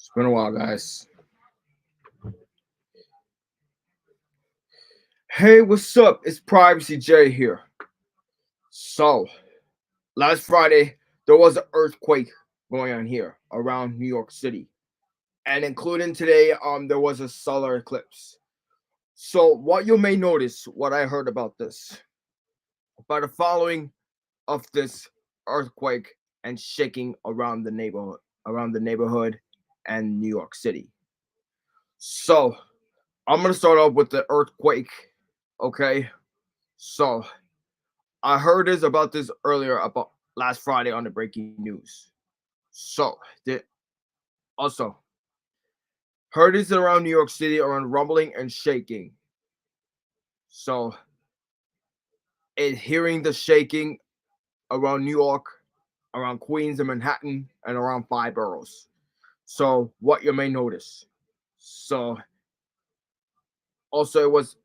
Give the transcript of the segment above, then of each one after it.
It's been a while, guys. Hey, what's up? It's Privacy J here. So, last Friday, there was an earthquake going on here around New York City. And including today, there was a solar eclipse. So, what you may notice, what I heard about this, by the following of this earthquake and shaking around the neighborhood and New York City. So, I'm gonna start off with the earthquake. Okay. So I heard this about this earlier about last Friday on the breaking news. So also heard this around New York City around rumbling and shaking. So hearing the shaking around New York, around Queens and Manhattan, and around five boroughs. So what you may notice. So also it was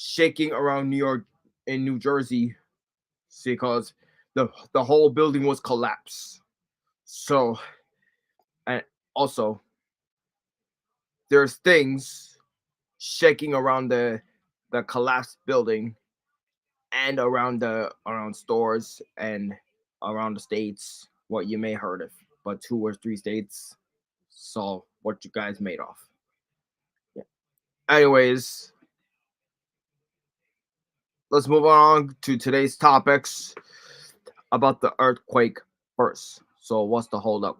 shaking around New York in New Jersey because the whole building was collapsed. So and also there's things shaking around the collapsed building and around stores and around the states what you may heard of, but two or three states saw what you guys made of. Yeah. Anyways, let's move on to today's topics about the earthquake first. So what's the holdup?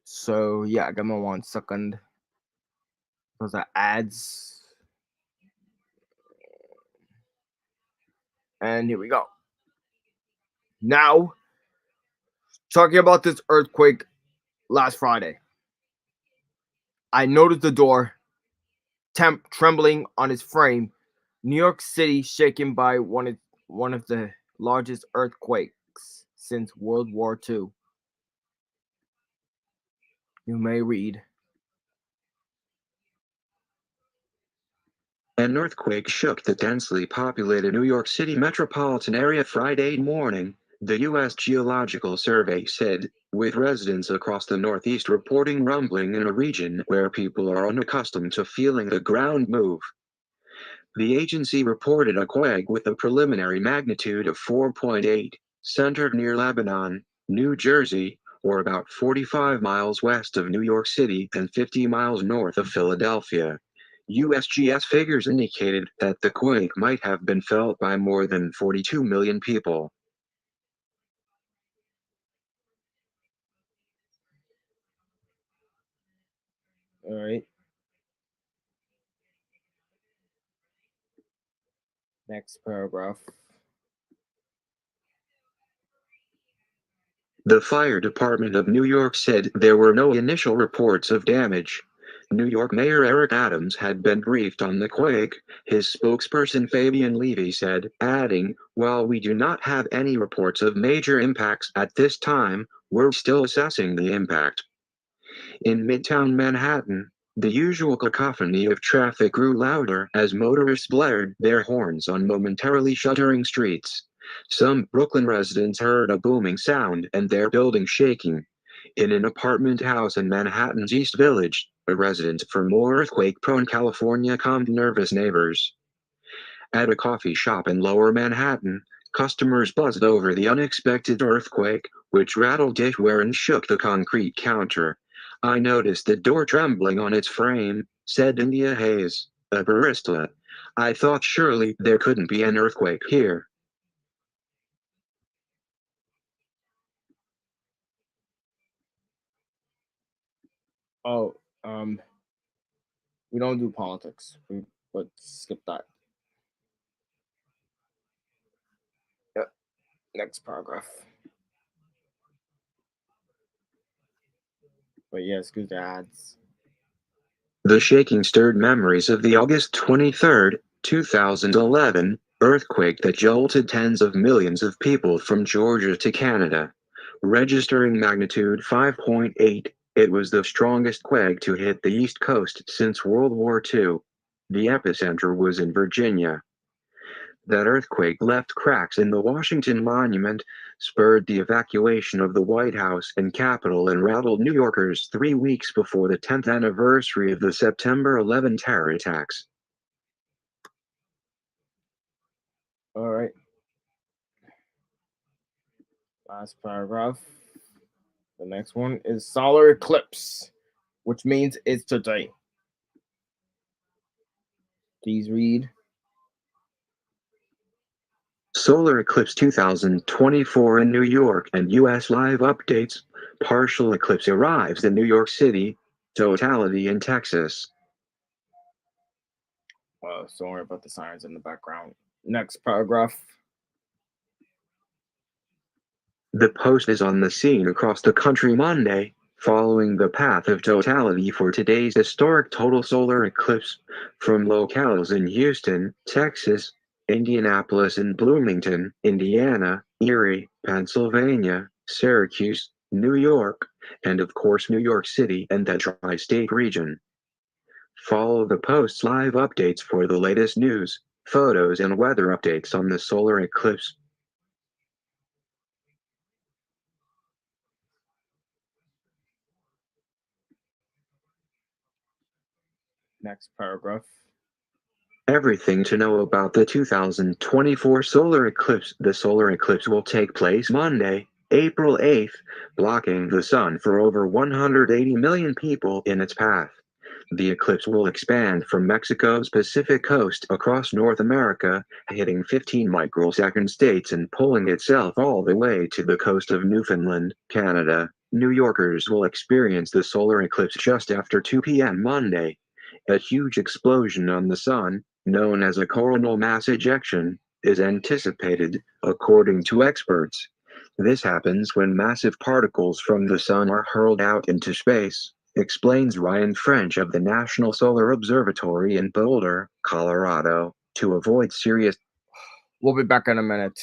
So yeah, give me 1 second. Those are ads. And here we go. Now, talking about this earthquake last Friday, I noticed the door trembling on its frame. New York City shaken by one of the largest earthquakes since World War II. You may read. An earthquake shook the densely populated New York City metropolitan area Friday morning, the U.S. Geological Survey said, with residents across the Northeast reporting rumbling in a region where people are unaccustomed to feeling the ground move. The agency reported a quake with a preliminary magnitude of 4.8, centered near Lebanon, New Jersey, or about 45 miles west of New York City and 50 miles north of Philadelphia. USGS figures indicated that the quake might have been felt by more than 42 million people. All right. Next paragraph. The fire department of New York said there were no initial reports of damage. New York Mayor Eric Adams had been briefed on the quake, his spokesperson Fabian Levy said, adding, while we do not have any reports of major impacts at this time, we're still assessing the impact. In Midtown Manhattan, the usual cacophony of traffic grew louder as motorists blared their horns on momentarily shuttering streets. Some Brooklyn residents heard a booming sound and their building shaking. In an apartment house in Manhattan's East Village, a resident from more earthquake-prone California calmed nervous neighbors. At a coffee shop in Lower Manhattan, customers buzzed over the unexpected earthquake, which rattled dishware and shook the concrete counter. I noticed the door trembling on its frame, said India Hayes, a barista. I thought surely there couldn't be an earthquake here. Oh, we don't do politics. But skip that. Yep. Next paragraph. But yeah, excuse the ads. The shaking stirred memories of the August 23, 2011, earthquake that jolted tens of millions of people from Georgia to Canada. Registering magnitude 5.8, it was the strongest quake to hit the East Coast since World War II. The epicenter was in Virginia. That earthquake left cracks in the Washington Monument, spurred the evacuation of the White House and Capitol, and rattled New Yorkers 3 weeks before the 10th anniversary of the September 11 terror attacks. All right. Last paragraph. The next one is Solar Eclipse, which means it's today. Please read. Solar Eclipse 2024 in New York and U.S. live updates. Partial eclipse arrives in New York City, totality in Texas. Sorry about the sirens in the background. Next paragraph. The Post is on the scene across the country Monday, following the path of totality for today's historic total solar eclipse, from locales in Houston, Texas, Indianapolis and Bloomington, Indiana, Erie, Pennsylvania, Syracuse, New York, and of course New York City and the tri-state region. Follow the Post's live updates for the latest news, photos and weather updates on the solar eclipse. Next paragraph. Everything to know about the 2024 solar eclipse. The solar eclipse will take place Monday, April 8th, blocking the sun for over 180 million people in its path. The eclipse will expand from Mexico's Pacific coast across North America, hitting 15 microsecond states and pulling itself all the way to the coast of Newfoundland, Canada. New Yorkers will experience the solar eclipse just after 2 p.m. Monday. A huge explosion on the sun, known as a coronal mass ejection, is anticipated, according to experts. This happens when massive particles from the sun are hurled out into space, explains Ryan French of the National Solar Observatory in Boulder, Colorado, to avoid serious. We'll be back in a minute.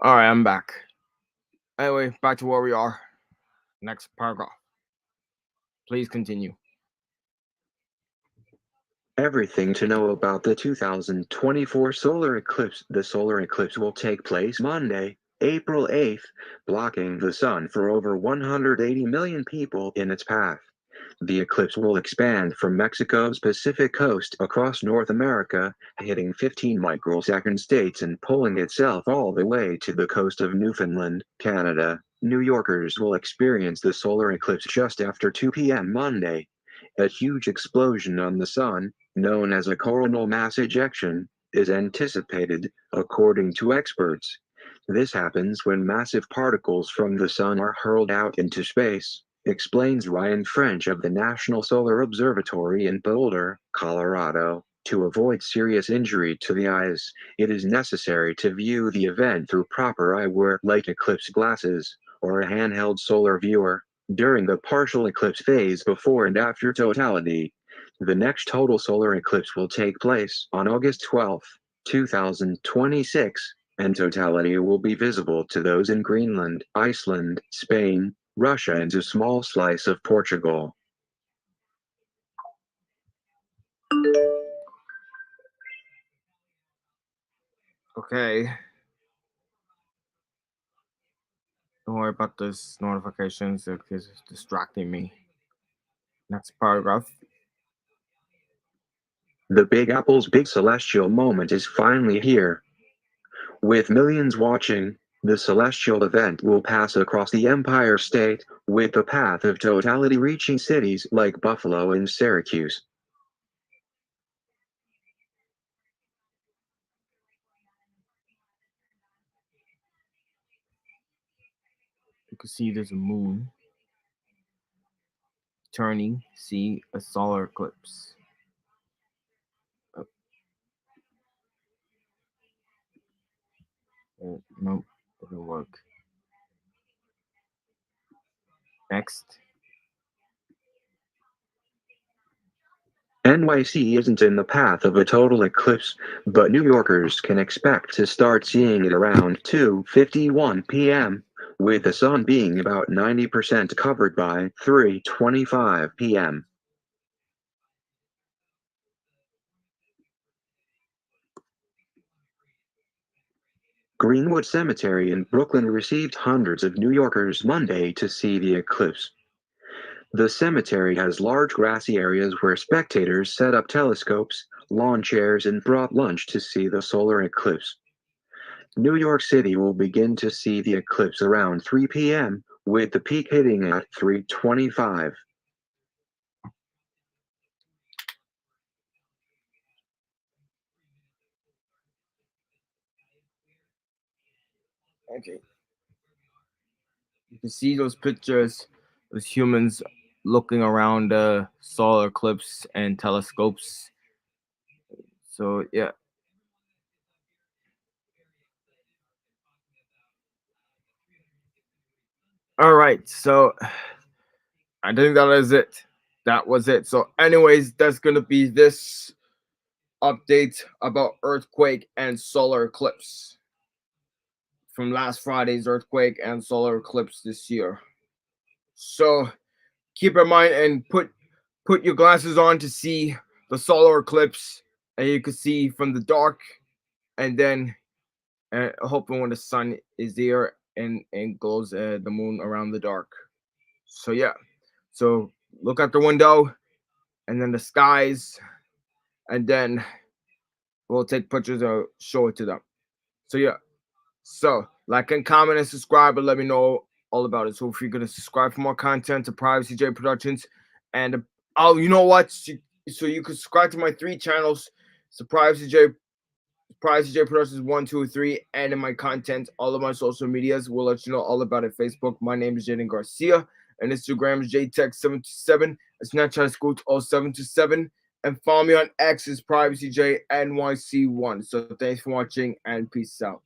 All right, I'm back. Anyway, back to where we are. Next paragraph. Please continue. Everything to know about the 2024 solar eclipse. The solar eclipse will take place Monday, April 8th, blocking the sun for over 180 million people in its path. The eclipse will expand from Mexico's Pacific coast across North America, hitting 15 microsecond states and pulling itself all the way to the coast of Newfoundland, Canada. New Yorkers will experience the solar eclipse just after 2 p.m. Monday. A huge explosion on the sun, known as a coronal mass ejection, is anticipated, according to experts. This happens when massive particles from the sun are hurled out into space, explains Ryan French of the National Solar Observatory in Boulder, Colorado. To avoid serious injury to the eyes, it is necessary to view the event through proper eyewear like eclipse glasses or a handheld solar viewer. during the partial eclipse phase before and after totality. The next total solar eclipse will take place on August 12th, 2026, and totality will be visible to those in Greenland, Iceland, Spain, Russia, and a small slice of Portugal. Okay. Don't worry about those notifications because it's distracting me. Next paragraph. The Big Apple's big celestial moment is finally here. With millions watching, the celestial event will pass across the Empire State, with the path of totality reaching cities like Buffalo and Syracuse. You can see there's a moon turning. See a solar eclipse. No, doesn't work. Next. NYC isn't in the path of a total eclipse, but New Yorkers can expect to start seeing it around 2:51 p.m., with the sun being about 90% covered by 3:25 p.m. Greenwood Cemetery in Brooklyn received hundreds of New Yorkers Monday to see the eclipse. The cemetery has large grassy areas where spectators set up telescopes, lawn chairs, and brought lunch to see the solar eclipse. New York City will begin to see the eclipse around 3 p.m., with the peak hitting at 3:25. Okay. You can see those pictures, those humans looking around the solar eclipse and telescopes. So yeah. All right. So I think that is it. That was it. So, anyways, that's gonna be this update about earthquake and solar eclipse from last Friday's earthquake and solar eclipse this year. So keep in mind and put your glasses on to see the solar eclipse, and you can see from the dark, and then hoping when the sun is there and glows the moon around the dark. So yeah, so look out the window, and then the skies, and then we'll take pictures and show it to them. So yeah, so like and comment and subscribe and let me know all about it. So if you're gonna subscribe for more content to Privacy J Productions, and oh, you know what? So you can subscribe to my 3 channels. So Privacy J Productions 1, 2, 3, and in my content, all of my social medias will let you know all about it. Facebook, my name is Jaden Garcia, and Instagram is JTech727. Snapchat is Scoot0727, and follow me on X is Privacy J NYC1. So thanks for watching and peace out.